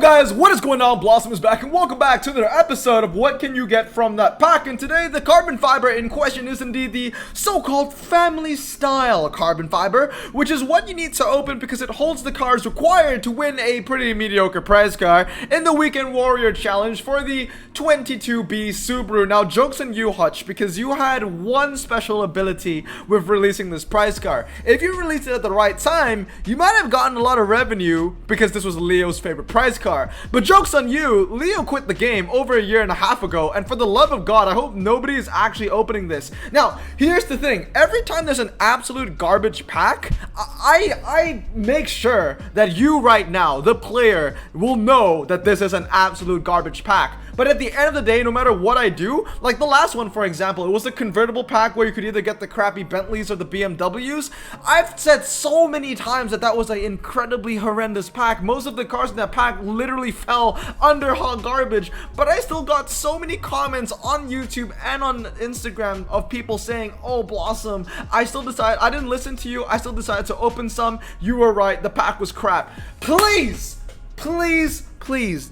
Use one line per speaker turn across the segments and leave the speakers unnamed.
guys, what is going on? Blossom is back and welcome back to another episode of What Can You Get From That Pack. And today the carbon fiber in question is indeed the so-called family style carbon fiber, which is what you need to open because it holds the cars required to win a pretty mediocre prize car in the Weekend Warrior Challenge for the 22B Subaru. Now joke's on you, Hutch, because you had one special ability with releasing this prize car. If you released it at the right time, you might have gotten a lot of revenue because this was Leo's favorite prize car. But joke's on you, Leo quit the game over a year and a half ago, and for the love of God, I hope nobody is actually opening this. Now, here's the thing, every time there's an absolute garbage pack, I make sure that you right now, the player, will know that this is an absolute garbage pack. But at the end of the day, no matter what I do, like the last one, for example, it was a convertible pack where you could either get the crappy Bentleys or the BMWs. I've said so many times that that was an incredibly horrendous pack. Most of the cars in that pack literally fell under hot garbage, but I still got so many comments on YouTube and on Instagram of people saying, oh, Blossom, I didn't listen to you, I still decided to open some, you were right, the pack was crap. Please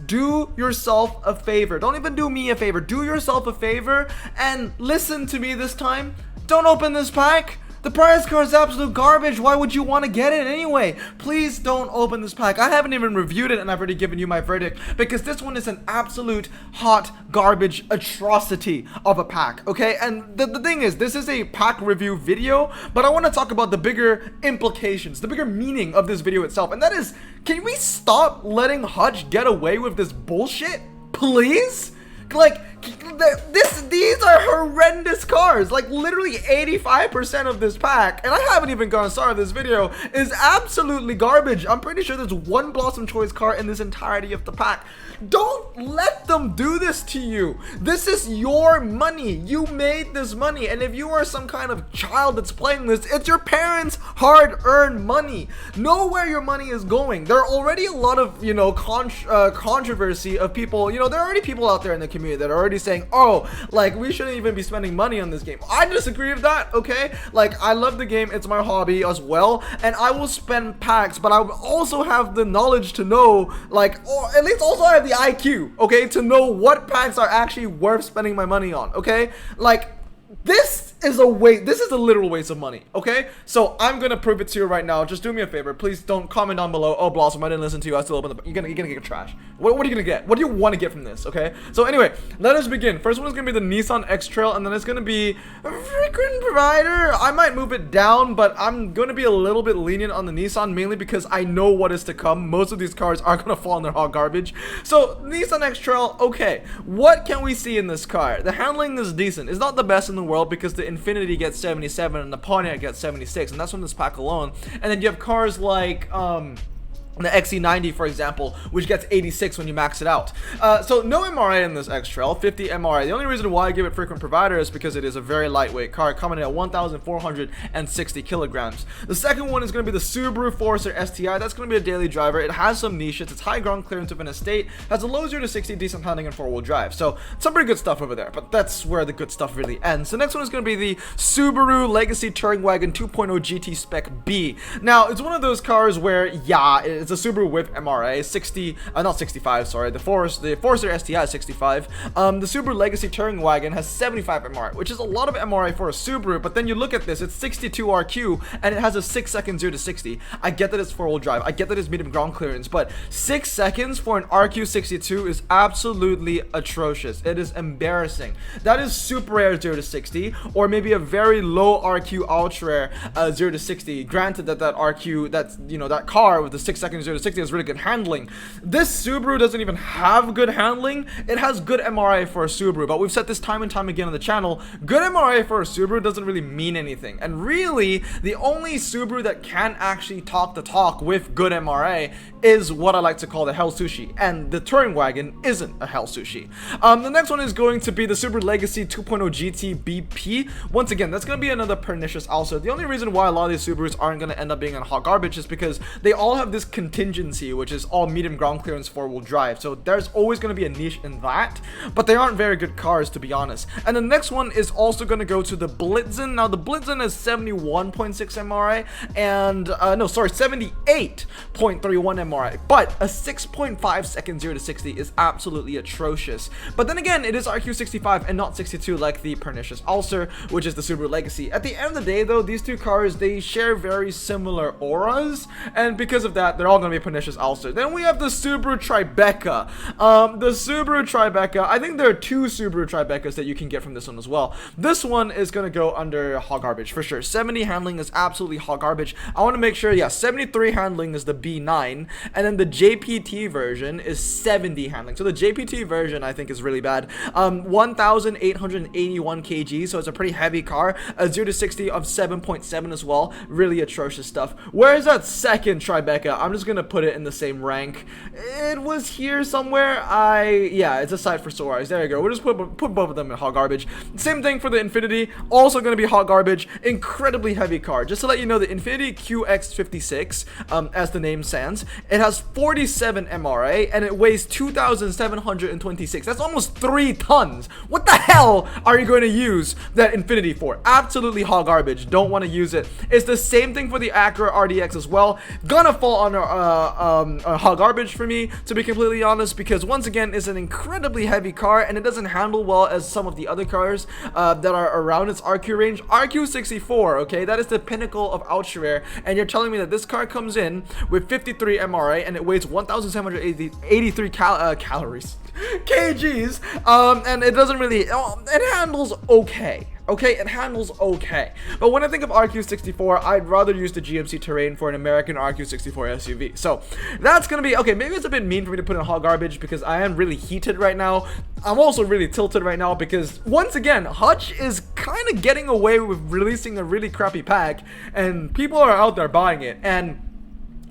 do yourself a favor. Don't even do me a favor. Do yourself a favor and listen to me this time. Don't open this pack. The prize car is absolute garbage. Why would you want to get it anyway? Please don't open this pack. I haven't even reviewed it and I've already given you my verdict because this one is an absolute hot garbage atrocity of a pack, okay? And the thing is, this is a pack review video, but I want to talk about the bigger implications, the bigger meaning of this video itself, and that is, can we stop letting Hutch get away with this bullshit, please? Like, these are horrendous cars. Like, literally 85% of this pack, and I haven't even gone started this video, is absolutely garbage. I'm pretty sure there's one Blossom Choice car in this entirety of the pack. Don't let them do this to you. This is your money. You made this money, and if you are some kind of child that's playing this, it's your parents' hard-earned money. Know where your money is going. There are already a lot of, you know, controversy of people, you know, there are already people out there in the community that are already saying, oh, like, we shouldn't even be spending money on this game. I disagree with that, okay? Like, I love the game, it's my hobby as well, and I will spend packs, but I will also have the knowledge to know, like, or at least also I have the IQ, okay, to know what packs are actually worth spending my money on, okay? Like, this is a literal waste of money, okay? So I'm gonna prove it to you right now. Just do me a favor, please don't comment down below, oh, Blossom, I didn't listen to you, I still opened the, you're gonna get trash. What are you gonna get? What do you want to get from this, okay? So anyway, let us begin. First one is gonna be the Nissan X-Trail, and then it's gonna be a freaking provider. I might move it down, but I'm gonna be a little bit lenient on the Nissan, mainly because I know what is to come. Most of these cars are gonna fall in their hot garbage. So Nissan X-Trail, okay, what can we see in this car? The handling is decent. It's not the best in the world because the Infinity gets 77 and the Pontiac gets 76, and that's from this pack alone. And then you have cars like the XC90, for example, which gets 86 when you max it out. So no MRA in this X-Trail, 50 MRA. The only reason why I give it frequent provider is because it is a very lightweight car, coming in at 1,460 kilograms. The second one is going to be the Subaru Forester STI. That's going to be a daily driver. It has some niches. It's high ground clearance of an estate, has a low 0 to 60, decent handling, and four-wheel drive. So some pretty good stuff over there, but that's where the good stuff really ends. The next one is going to be the Subaru Legacy Touring Wagon 2.0 GT Spec B. Now, it's one of those cars where, yeah, it's a Subaru with MRA, 60, not 65, sorry, the Forester STI is 65. The Subaru Legacy Touring Wagon has 75 MRA, which is a lot of MRA for a Subaru, but then you look at this, it's 62 RQ, and it has a 6-second 0 to 60. I get that it's four-wheel drive, I get that it's medium ground clearance, but 6 seconds for an RQ62 is absolutely atrocious. It is embarrassing. That is super rare 0 to 60, or maybe a very low RQ ultra rare 0 to 60. Granted that RQ, that's, you know, that car with the 6-second 0 to 60 has really good handling. This Subaru doesn't even have good handling. It has good MRA for a Subaru, but we've said this time and time again on the channel, good MRA for a Subaru doesn't really mean anything. And really, the only Subaru that can actually talk the talk with good MRA is what I like to call the Hell Sushi, and the Touring Wagon isn't a Hell Sushi. The next one is going to be the Subaru Legacy 2.0 GT BP. Once again, that's going to be another pernicious also. The only reason why a lot of these Subarus aren't going to end up being in hot garbage is because they all have this contingency, which is all medium ground clearance four-wheel drive. So there's always going to be a niche in that, but they aren't very good cars, to be honest. And the next one is also going to go to the Blitzen. Now the Blitzen is 71.6 MRI and no, sorry, 78.31 MRI, but a 6.5 second 0 to 60 is absolutely atrocious. But then again, it is RQ65 and not 62 like the pernicious Ulcer, which is the Subaru Legacy. At the end of the day though, these two cars, they share very similar auras, and because of that, they're all going to be pernicious Ulcer. Then we have the Subaru Tribeca. The Subaru Tribeca, I think there are two Subaru Tribecas that you can get from this one as well. This one is going to go under hot garbage for sure. 70 handling is absolutely hot garbage. I want to make sure, yeah, 73 handling is the B9, and then the JPT version is 70 handling. So the JPT version I think is really bad. 1,881 kg, so it's a pretty heavy car. A 0 to 60 of 7.7 as well. Really atrocious stuff. Where is that second Tribeca? I'm just gonna put it in the same rank. It was here somewhere. Yeah, it's aside for Soares. There you go. We'll just put both of them in hot garbage. Same thing for the Infiniti. Also gonna be hot garbage. Incredibly heavy car. Just to let you know, the Infiniti QX56, as the name stands, it has 47 MRA and it weighs 2,726. That's almost 3 tons. What the hell are you going to use that Infiniti for? Absolutely hot garbage. Don't want to use it. It's the same thing for the Acura RDX as well. Gonna fall under hot garbage for me, to be completely honest, because once again, it's an incredibly heavy car and it doesn't handle well as some of the other cars that are around its RQ range. RQ64, okay, that is the pinnacle of ultra rare, and you're telling me that this car comes in with 53 MRA and it weighs 1,783 calories. kgs, and it doesn't really, it handles okay. Okay, it handles okay. But when I think of RQ64, I'd rather use the GMC Terrain for an American RQ64 SUV. So that's gonna be, okay, maybe it's a bit mean for me to put in hot garbage because I am really heated right now. I'm also really tilted right now because, once again, Hutch is kind of getting away with releasing a really crappy pack, and people are out there buying it, and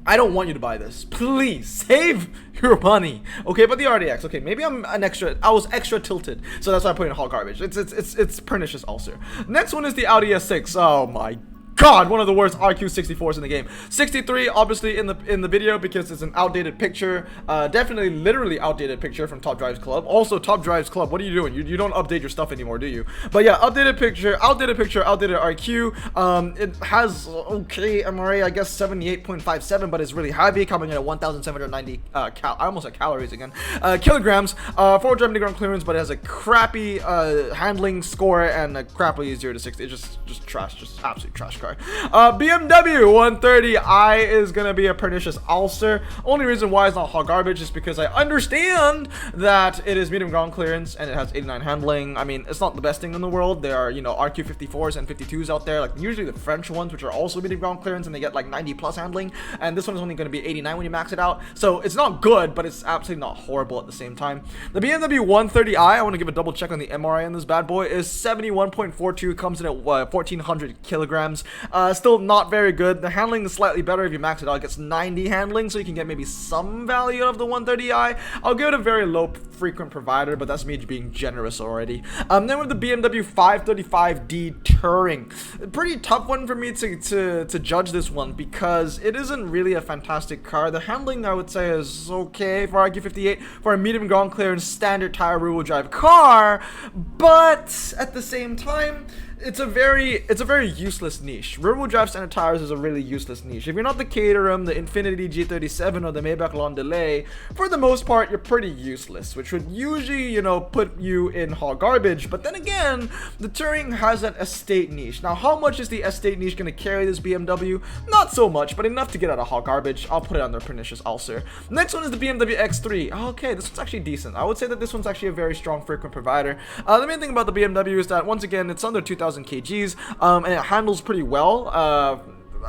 I don't want you to buy this. Please save your money. Okay, but the RDX, okay, maybe I was extra tilted, so that's why I put in hot garbage. It's pernicious Ulcer. Next one is the Audi S6. Oh my God, one of the worst RQ64s in the game. 63, obviously in the video because it's an outdated picture. Definitely, literally outdated picture from Top Drives Club. Also, Top Drives Club, what are you doing? You don't update your stuff anymore, do you? But yeah, outdated picture, outdated RQ. It has okay MRA, I guess 78.57, but it's really heavy, coming in at 1,790 I almost said calories again. Kilograms. 400 ground clearance, but it has a crappy handling score and a crappy 0 to 60. It's just trash, just absolute trash car. BMW 130i is gonna be a pernicious Ulcer. Only reason why it's not hot garbage is because I understand that it is medium ground clearance and it has 89 handling. I mean, it's not the best thing in the world. There are, you know, RQ54s and 52s out there, like usually the French ones, which are also medium ground clearance, and they get like 90 plus handling, and this one is only going to be 89 when you max it out. So it's not good, but it's absolutely not horrible at the same time. The BMW 130i, I want to give a double check on the MRI on this bad boy, is 71.42, comes in at 1,400 kilograms. Still not very good. The handling is slightly better. If you max it out, it gets 90 handling, so you can get maybe some value out of the 130i. I'll give it a very low frequent provider, but that's me being generous already. Then with the BMW 535d Touring, pretty tough one for me to judge this one because it isn't really a fantastic car. The handling, I would say, is okay for RQ58 for a medium ground clearance standard tire rear-wheel drive car, but at the same time, it's a very useless niche. Rear-wheel drive standard tires is a really useless niche. If you're not the Caterham, the Infiniti G37, or the Maybach Landaulet, for the most part, you're pretty useless, which would usually, you know, put you in hot garbage. But then again, the Touring has an estate niche. Now, how much is the estate niche going to carry this BMW? Not so much, but enough to get out of hot garbage. I'll put it under pernicious Ulcer. Next one is the BMW X3. Okay, this one's actually decent. I would say that this one's actually a very strong frequent provider. The main thing about the BMW is that, once again, it's under 2,000 kgs, and it handles pretty well.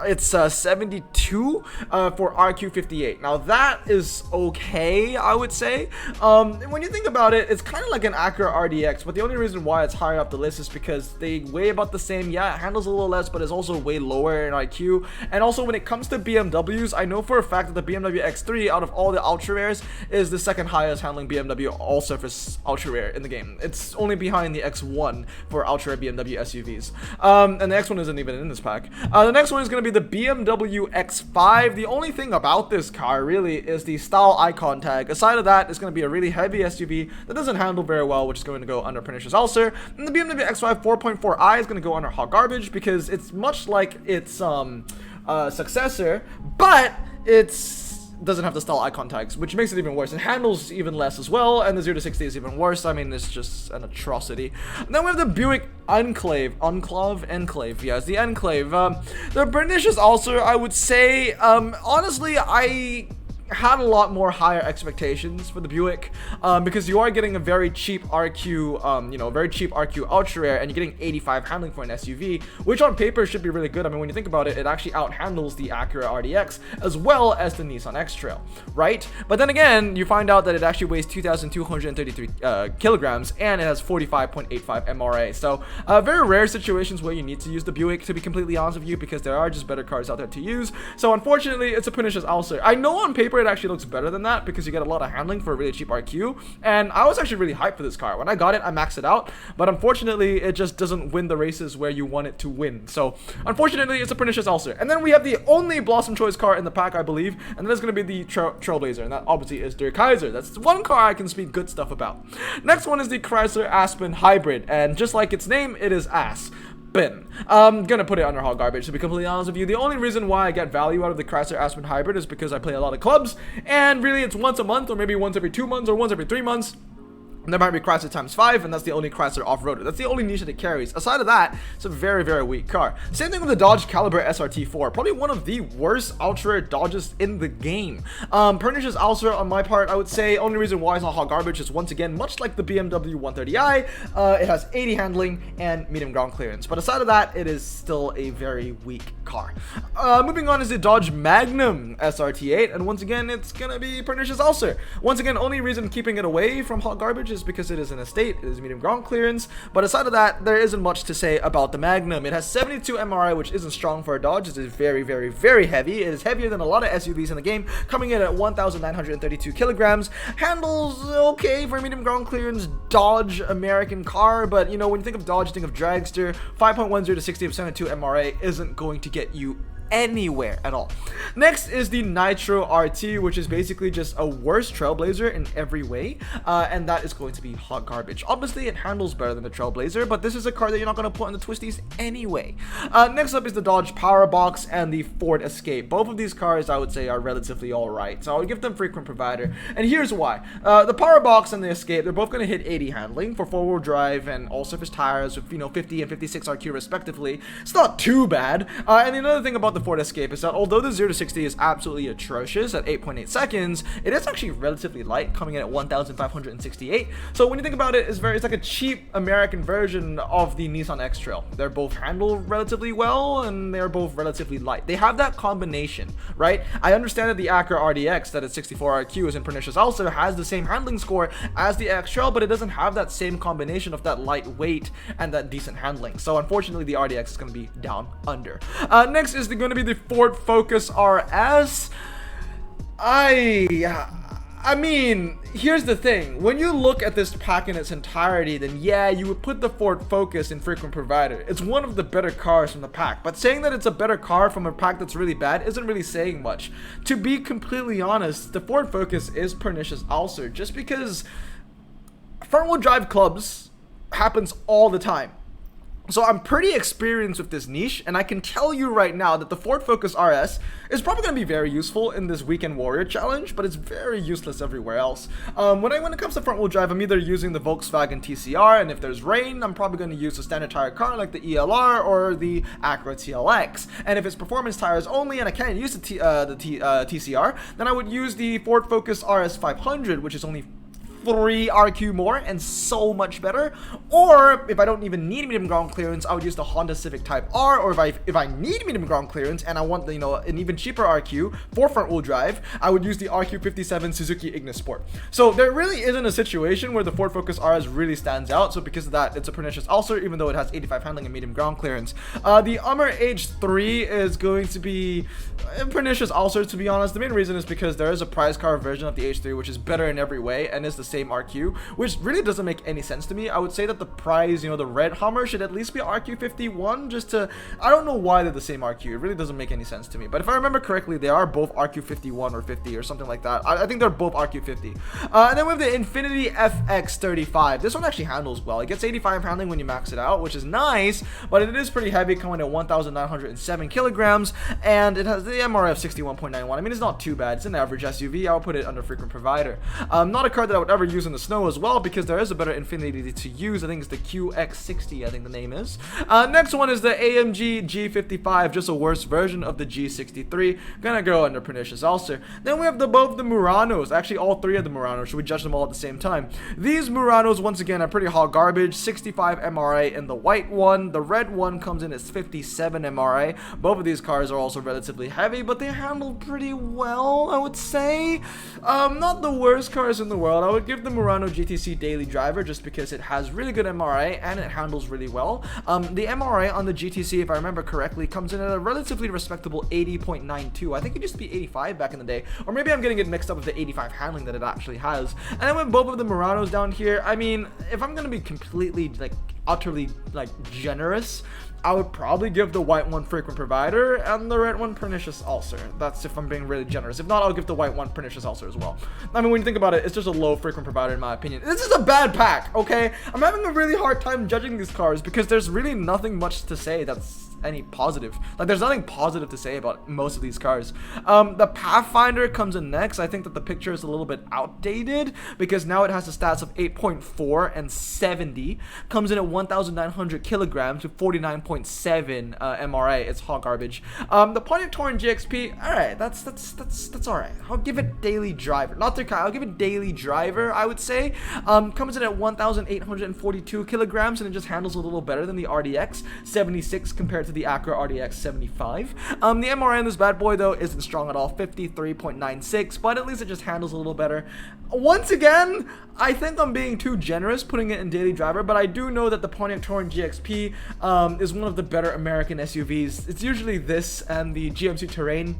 It's 72 for RQ58. Now that is okay, I would say. When you think about it, it's kind of like an Acura RDX, but the only reason why it's higher up the list is because they weigh about the same. Yeah, it handles a little less, but it's also way lower in IQ. And also, when it comes to BMWs, I know for a fact that the BMW X3, out of all the ultra rares, is the second highest handling BMW all-surface ultra rare in the game. It's only behind the X1 for ultra rare BMW SUVs. And the X1 isn't even in this pack. The next one is going to to be the BMW X5. The only thing about this car really is the style icon tag. Aside of that, it's going to be a really heavy SUV that doesn't handle very well, which is going to go under pernicious ulcer. And the BMW X5 4.4i is going to go under hot garbage because it's much like its successor, but it's doesn't have the style icon tags, which makes it even worse. It handles even less as well, and the 0 to 60 is even worse. I mean, it's just an atrocity. And then we have the Buick Enclave, yeah, it's the Enclave. The pernicious ulcer, I would say, honestly, I had a lot more higher expectations for the Buick, because you are getting a very cheap RQ, very cheap RQ ultra rare, and you're getting 85 handling for an SUV, which on paper should be really good. I mean, when you think about it, it actually outhandles the Acura RDX as well as the Nissan X-Trail, right? But then again, you find out that it actually weighs 2,233 kilograms, and it has 45.85 MRA. So very rare situations where you need to use the Buick, to be completely honest with you, because there are just better cars out there to use. So unfortunately, it's a pernicious ulcer. I know on paper it actually looks better than that because you get a lot of handling for a really cheap RQ, and I was actually really hyped for this car. When I got it, I maxed it out, but unfortunately it just doesn't win the races where you want it to win. So unfortunately, it's a pernicious ulcer. And then we have the only Blossom Choice car in the pack, I believe, and that is going to be the Trailblazer, and that obviously is Der Kaiser. That's one car I can speak good stuff about. Next one is the Chrysler Aspen Hybrid, and just like its name, it is ass. I'm gonna put it under hot garbage, to be completely honest with you. The only reason why I get value out of the Chrysler Aspen Hybrid is because I play a lot of clubs, and really it's once a month, or maybe once every 2 months, or once every 3 months. And there might be Chrysler times 5, and that's the only Chrysler off-roader. That's the only niche that it carries. Aside of that, it's a very, very weak car. Same thing with the Dodge Caliber SRT4. Probably one of the worst ultra rare Dodges in the game. Pernicious ulcer on my part, I would say. Only reason why it's not hot garbage is, once again, much like the BMW 130i, it has 80 handling and medium ground clearance. But aside of that, it is still a very weak car. Moving on is the Dodge Magnum SRT8, and once again, it's gonna be pernicious ulcer. Once again, only reason keeping it away from hot garbage is because it is an estate, it is medium ground clearance, but aside of that, there isn't much to say about the Magnum. It has 72 MRI, which isn't strong for a Dodge. It is very, very, very heavy. It is heavier than a lot of SUVs in the game, coming in at 1,932 kilograms. Handles okay for a medium ground clearance Dodge American car, but you know, when you think of Dodge, you think of dragster. 5.10 to 60 of 72 MRA isn't going to get you anywhere at all. Next is the Nitro RT, which is basically just a worse Trailblazer in every way, and that is going to be hot garbage. Obviously, it handles better than the Trailblazer, but this is a car that you're not going to put in the twisties anyway. Next up is the Dodge Powerbox and the Ford Escape. Both of these cars, I would say, are relatively alright, so I would give them frequent provider, and here's why. The Powerbox and the Escape, they're both going to hit 80 handling for four-wheel drive and all-surface tires with, 50 and 56 RQ respectively. It's not too bad. And another thing about the Ford Escape is that although the 0 to 60 is absolutely atrocious at 8.8 seconds, it is actually relatively light, coming in at 1,568. So when you think about it, it's like a cheap American version of the Nissan X-Trail. They're both handle relatively well, and they're both relatively light. They have that combination, right? I understand that the Acura RDX, that at 64 RQ is in pernicious ulcer, has the same handling score as the X-Trail, but it doesn't have that same combination of that lightweight and that decent handling. So unfortunately, the RDX is going to be down under. Next is going to be the Ford Focus RS. I mean, here's the thing. When you look at this pack in its entirety, then yeah, you would put the Ford Focus in frequent provider. It's one of the better cars from the pack, but saying that it's a better car from a pack that's really bad isn't really saying much. To be completely honest, the Ford Focus is pernicious ulcer, just because front-wheel drive clubs happens all the time. So I'm pretty experienced with this niche, and I can tell you right now that the Ford Focus RS is probably going to be very useful in this Weekend Warrior challenge, but it's very useless everywhere else. When it comes to front-wheel drive, I'm either using the Volkswagen TCR, and if there's rain, I'm probably going to use a standard tire car like the ELR or the Acura TLX. And if it's performance tires only, and I can't use the TCR, then I would use the Ford Focus RS 500, which is only 3 RQ more and so much better. Or if I don't even need medium ground clearance, I would use the Honda Civic Type R. Or if I need medium ground clearance and I want the, an even cheaper RQ for front wheel drive, I would use the RQ57 Suzuki Ignis Sport. So there really isn't a situation where the Ford Focus RS really stands out. So because of that, it's a pernicious ulcer, even though it has 85 handling and medium ground clearance. The Hummer H3 is going to be a pernicious ulcer, to be honest. The main reason is because there is a prize car version of the H3 which is better in every way and is the same RQ, which really doesn't make any sense to me. I would say that the prize, you know, the red Hummer should at least be RQ51, just to, I don't know why they're the same RQ. It really doesn't make any sense to me. But if I remember correctly, they are both RQ51 or 50 or something like that. I think they're both RQ50. And then we have the Infiniti FX35. This one actually handles well. It gets 85 handling when you max it out, which is nice, but it is pretty heavy, coming at 1,907 kilograms, and it has the MRF 61.91. I mean, it's not too bad. It's an average SUV. I would put it under frequent provider. Not a car that I would ever use in the snow as well, because there is a better Infiniti to use. I think it's the QX60, I think the name is. Next one is the AMG G55, just a worse version of the G63. Gonna go under pernicious ulcer. Then we have both the Muranos, actually all three of the Muranos. Should we judge them all at the same time? These Muranos, once again, are pretty hot garbage. 65 MRA in the white one. The red one comes in as 57 MRA. Both of these cars are also relatively heavy, but they handle pretty well, I would say. Not the worst cars in the world. I would give the Murano GTC daily driver just because it has really good MRA and it handles really well. The MRA on the GTC, if I remember correctly, comes in at a relatively respectable 80.92. I think it used to be 85 back in the day, or maybe I'm getting it mixed up with the 85 handling that it actually has. And then with both of the Muranos down here, I mean, if I'm gonna be completely, like, utterly, like, generous, I would probably give the white one frequent provider and the red one pernicious ulcer. That's if I'm being really generous. If not, I'll give the white one pernicious ulcer as well. I mean, when you think about it, it's just a low frequent provider in my opinion. This is a bad pack, okay? I'm having a really hard time judging these cars because there's really nothing much to say that's any positive. Like, there's nothing positive to say about most of these cars. The Pathfinder comes in next. I think that the picture is a little bit outdated because now it has the stats of 8.4 and 70. Comes in at 1,900 kilograms with 49.7 MRA. It's hot garbage. The Pontiac Touring GXP, all right, that's all right. I'll give it daily driver. Not their car. I'll give it daily driver, I would say. Comes in at 1,842 kilograms, and it just handles a little better than the RDX 76 compared to the Acura RDX 75. The MRI on this bad boy though isn't strong at all, 53.96, but at least it just handles a little better. Once again, I think I'm being too generous putting it in daily driver, but I do know that the Pontiac Touring GXP is one of the better American SUVs. It's usually this and the GMC Terrain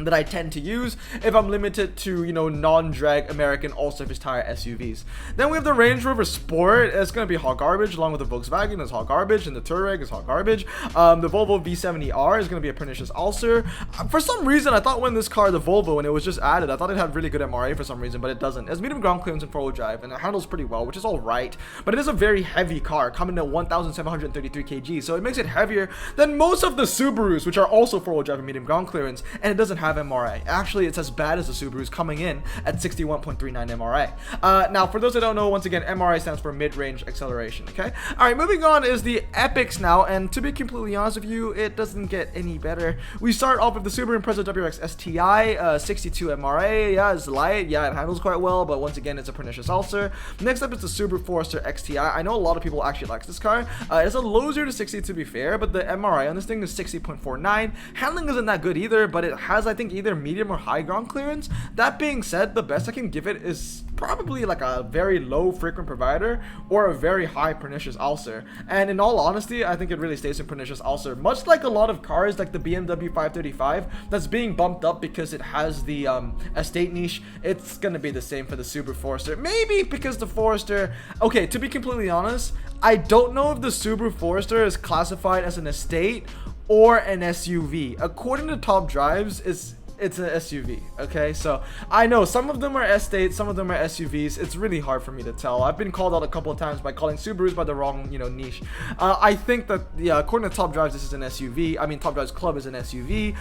that I tend to use if I'm limited to, you know, non-drag American all-surface tire SUVs. Then we have the Range Rover Sport. It's going to be hot garbage, along with the Volkswagen is hot garbage, and the Touareg is hot garbage. The Volvo V70R is going to be a pernicious ulcer. For some reason, I thought when this car, the Volvo, when it was just added, I thought it had really good MRA for some reason, but it doesn't. It's medium ground clearance and four-wheel drive, and it handles pretty well, which is all right, but it is a very heavy car, coming at 1,733 kg, so it makes it heavier than most of the Subarus, which are also four-wheel drive and medium ground clearance, and it doesn't have MRA. Actually, it's as bad as the Subaru's, coming in at 61.39 MRA. Now, for those that don't know, once again, MRA stands for mid-range acceleration, okay? Alright, moving on is the Epics now, and to be completely honest with you, it doesn't get any better. We start off with the Subaru Impreza WRX STI, 62 MRA, yeah, it's light, yeah, it handles quite well, but once again, it's a pernicious ulcer. Next up is the Subaru Forester XTI. I know a lot of people actually like this car. It's a low 0 to 60 to be fair, but the MRA on this thing is 60.49. Handling isn't that good either, but it has, I think, either medium or high ground clearance. That being said, the best I can give it is probably like a very low frequent provider or a very high pernicious ulcer. And in all honesty, I think it really stays in pernicious ulcer, much like a lot of cars like the BMW 535 that's being bumped up because it has the estate niche. It's gonna be the same for the Subaru Forester, maybe because the Forester, okay, to be completely honest, I don't know if the Subaru Forester is classified as an estate or an SUV. According to Top Drives, it's an SUV, okay? So I know some of them are estates, some of them are SUVs. It's really hard for me to tell. I've been called out a couple of times by calling Subarus by the wrong, you know, niche. I think that, yeah, according to Top Drives, this is an SUV. I mean, Top Drives Club is an SUV.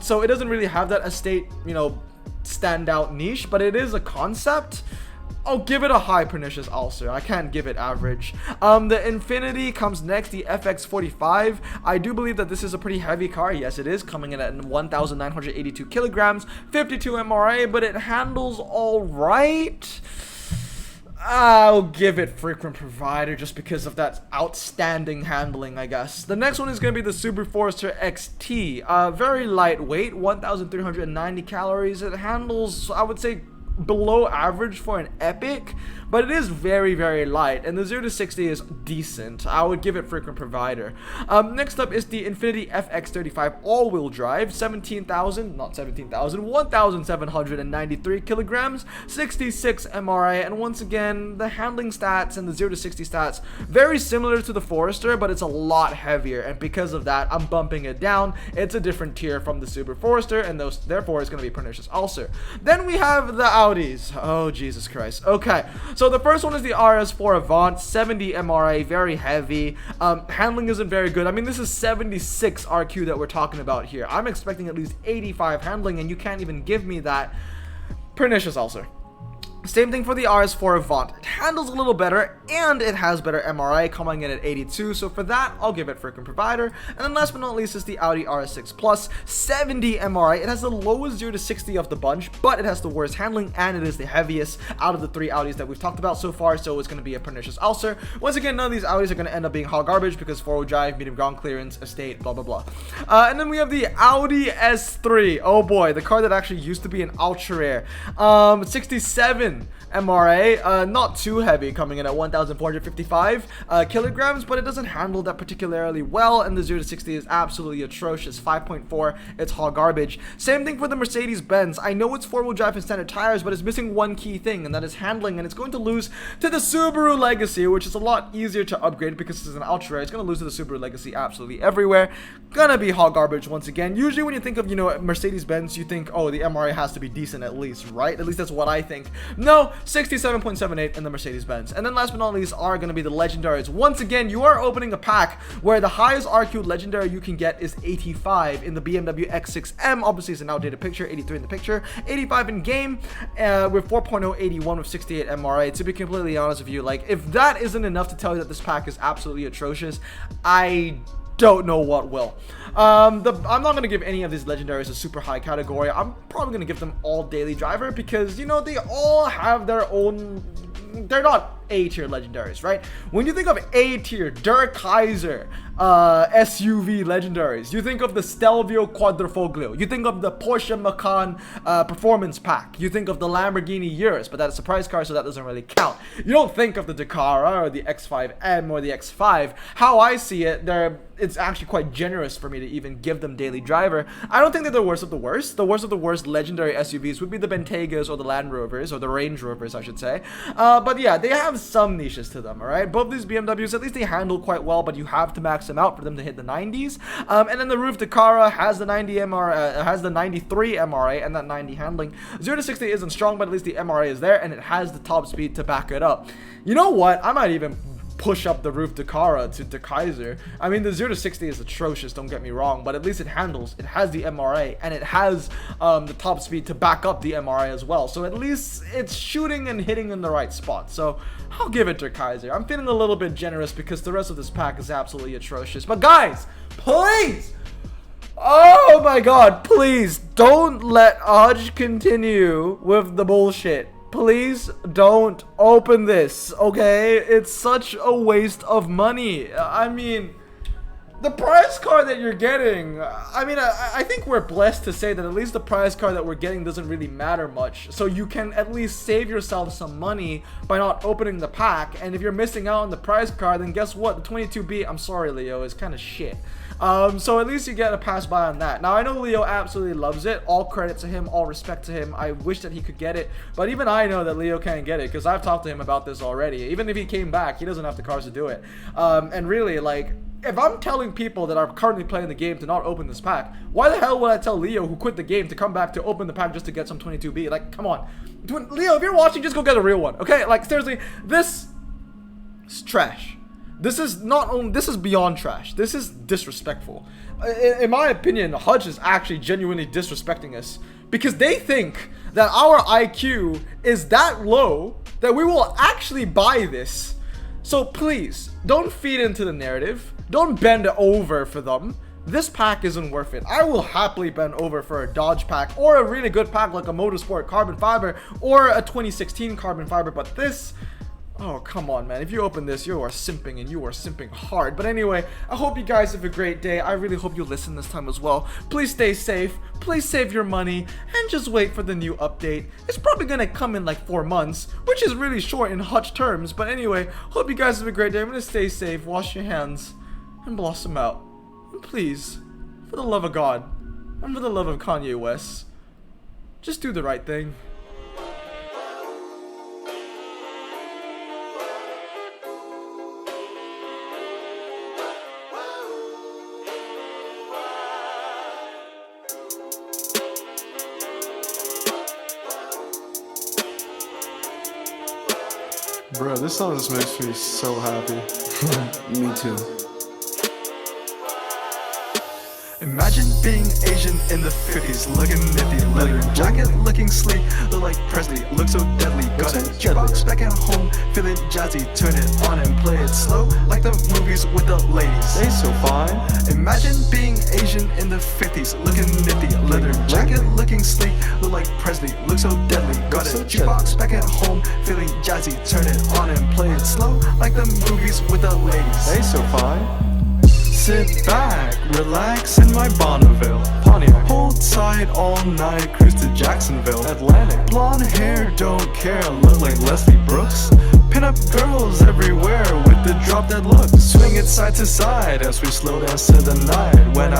So it doesn't really have that estate, you know, standout niche, but it is a concept. I'll give it a high pernicious ulcer. I can't give it average. The Infiniti comes next, the FX45. I do believe that this is a pretty heavy car. Yes, it is, coming in at 1,982 kilograms, 52 MRA, but it handles all right. I'll give it frequent provider just because of that outstanding handling, I guess. The next one is going to be the Subaru Forester XT. Very lightweight, 1,390 calories. It handles, I would say, below average for an Epic, but it is very, very light, and the 0 to 60 is decent. I would give it frequent provider. Next up is the Infiniti FX35 all-wheel drive, 1,793 kilograms, 66 MRA, and once again, the handling stats and the 0 to 60 stats, very similar to the Forester, but it's a lot heavier, and because of that, I'm bumping it down. It's a different tier from the Subaru Forester, and therefore it's going to be pernicious ulcer. Then we have the Audis. Oh, Jesus Christ. Okay, so the first one is the RS4 Avant, 70 MRA, very heavy. Handling isn't very good. I mean, this is 76 RQ that we're talking about here. I'm expecting at least 85 handling, and you can't even give me that. Pernicious ulcer. Same thing for the RS4 Avant. It handles a little better, and it has better MRI, coming in at 82, so for that, I'll give it frequent provider. And then last but not least is the Audi RS6 Plus, 70 MRI. It has the lowest 0 to 60 of the bunch, but it has the worst handling, and it is the heaviest out of the 3 Audis that we've talked about so far, so it's going to be a pernicious ulcer. Once again, none of these Audis are going to end up being hot garbage, because 4-wheel drive, medium ground clearance, estate, blah, blah, blah. And then we have the Audi S3. Oh boy, the car that actually used to be an ultra rare. 67 MRA, not too heavy, coming in at 1,455 kilograms, but it doesn't handle that particularly well, and the 0 to 60 is absolutely atrocious, 5.4, it's hot garbage. Same thing for the Mercedes-Benz. I know it's 4-wheel drive and standard tires, but it's missing one key thing, and that is handling, and it's going to lose to the Subaru Legacy, which is a lot easier to upgrade because this is an ultra rare. It's going to lose to the Subaru Legacy absolutely everywhere. Gonna be hot garbage once again. Usually when you think of, you know, Mercedes-Benz, you think, oh, the MRA has to be decent at least, right? At least that's what I think. No, 67.78 in the Mercedes-Benz. And then last but not least are going to be the legendaries. Once again, you are opening a pack where the highest RQ legendary you can get is 85 in the BMW X6M. Obviously, it's an outdated picture, 83 in the picture, 85 in game, with 4.081 with 68 MRA. To be completely honest with you, like, if that isn't enough to tell you that this pack is absolutely atrocious, I don't know what will. I'm not going to give any of these legendaries a super high category. I'm probably going to give them all daily driver because, you know, they all have their own. They're not A-tier legendaries, right? When you think of A-tier, Der Kaiser, SUV legendaries, you think of the Stelvio Quadrifoglio, you think of the Porsche Macan Performance Pack, you think of the Lamborghini Urus, but that's a surprise car, so that doesn't really count. You don't think of the Dakara or the X5M or the X5. How I see it, it's actually quite generous for me to even give them daily driver. I don't think they're the worst of the worst. The worst of the worst legendary SUVs would be the Bentegas or the Land Rovers, or the Range Rovers, I should say. But yeah, they have some niches to them, alright? Both these BMWs, at least they handle quite well, but you have to max them out for them to hit the 90s. And then the Roof Dakara has the 90 MRA, has the 93 MRA and that 90 handling. 0 to 60 isn't strong, but at least the MRA is there, and it has the top speed to back it up. You know what? I might even push up the Roof Dakara to the Kaiser. I mean, the 0 to 60 is atrocious, don't get me wrong, but at least it handles, it has the MRA, and it has the top speed to back up the MRA as well. So at least it's shooting and hitting in the right spot. So I'll give it to Kaiser. I'm feeling a little bit generous because the rest of this pack is absolutely atrocious. But guys, please, oh my god, please don't let Hodge continue with the bullshit. Please don't open this, okay? It's such a waste of money. I mean, the prize card that you're getting, I mean, I think we're blessed to say that at least the prize card that we're getting doesn't really matter much. So you can at least save yourself some money by not opening the pack. And if you're missing out on the prize card, then guess what? The 22B, I'm sorry, Leo, is kind of shit. So at least you get a pass by on that. Now, I know Leo absolutely loves it. All credit to him, all respect to him. I wish that he could get it, but even I know that Leo can't get it because I've talked to him about this already. Even if he came back, he doesn't have the cars to do it. And really, like, if I'm telling people that are currently playing the game to not open this pack, why the hell would I tell Leo, who quit the game, to come back to open the pack just to get some 22B? Like, come on. Leo, if you're watching, just go get a real one, okay? Like, seriously, this is trash. This is beyond trash. This is disrespectful. In my opinion, Hudge is actually genuinely disrespecting us because they think that our IQ is that low that we will actually buy this. So please, don't feed into the narrative. Don't bend over for them. This pack isn't worth it. I will happily bend over for a Dodge pack or a really good pack like a Motorsport carbon fiber or a 2016 carbon fiber, but this Oh, come on, man. If you open this, you are simping, and you are simping hard. But anyway, I hope you guys have a great day. I really hope you listen this time as well. Please stay safe. Please save your money. And just wait for the new update. It's probably going to come in like 4 months, which is really short in Hutch terms. But anyway, hope you guys have a great day. I'm going to stay safe, wash your hands, and blossom out. And please, for the love of God, and for the love of Kanye West, just do the right thing.
Bro, this song just makes me so happy.
Me too.
Imagine being Asian in the 50s, looking nifty, leather jacket, looking sleek, look like Presley, look so deadly. Got a jukebox back at home, feeling jazzy, turn it on and play it slow, like the movies with the ladies.
They so fine.
Imagine being Asian in the 50s, looking nifty, leather jacket, looking sleek, look like Presley, look so deadly. Got a jukebox back at home, feeling jazzy, turn it on and play it slow, like the movies with the ladies.
They so fine.
Sit back, relax in my Bonneville
Pontiac.
Hold tight all night, cruise to Jacksonville
Atlantic.
Blonde hair, don't care, look like Leslie Brooks. Pin up girls everywhere with the drop dead look. Swing it side to side as we slow dance to the night. When